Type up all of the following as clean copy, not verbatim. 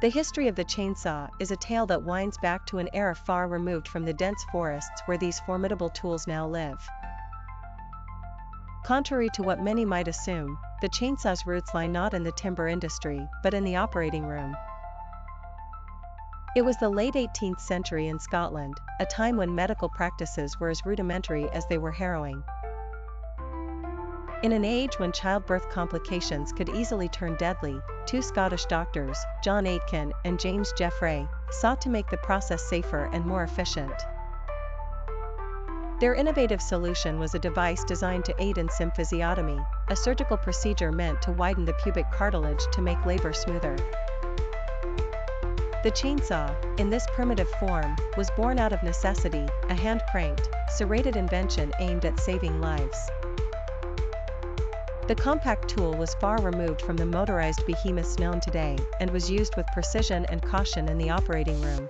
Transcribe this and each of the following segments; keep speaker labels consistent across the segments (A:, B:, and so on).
A: The history of the chainsaw is a tale that winds back to an era far removed from the dense forests where these formidable tools now live. Contrary to what many might assume, the chainsaw's roots lie not in the timber industry, but in the operating room. It was the late 18th century in Scotland, a time when medical practices were as rudimentary as they were harrowing. In an age when childbirth complications could easily turn deadly, two Scottish doctors, John Aitken and James Jeffray, sought to make the process safer and more efficient. Their innovative solution was a device designed to aid in symphysiotomy, a surgical procedure meant to widen the pubic cartilage to make labor smoother. The chainsaw, in this primitive form, was born out of necessity, a hand-cranked, serrated invention aimed at saving lives. The compact tool was far removed from the motorized behemoths known today, and was used with precision and caution in the operating room.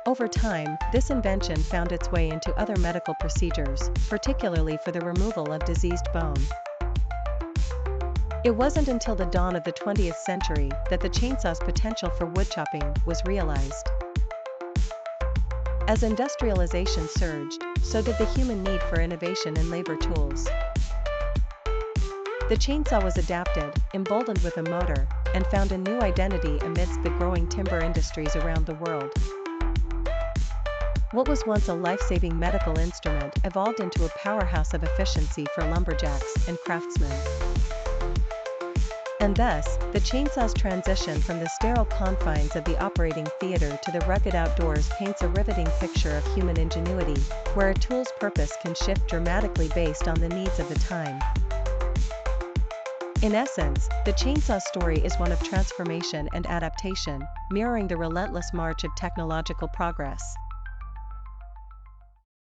A: Over time, this invention found its way into other medical procedures, particularly for the removal of diseased bone. It wasn't until the dawn of the 20th century that the chainsaw's potential for woodchopping was realized. As industrialization surged, so did the human need for innovation in labor tools. The chainsaw was adapted, emboldened with a motor, and found a new identity amidst the growing timber industries around the world. What was once a life-saving medical instrument evolved into a powerhouse of efficiency for lumberjacks and craftsmen. And thus, the chainsaw's transition from the sterile confines of the operating theater to the rugged outdoors paints a riveting picture of human ingenuity, where a tool's purpose can shift dramatically based on the needs of the time. In essence, the chainsaw story is one of transformation and adaptation, mirroring the relentless march of technological progress.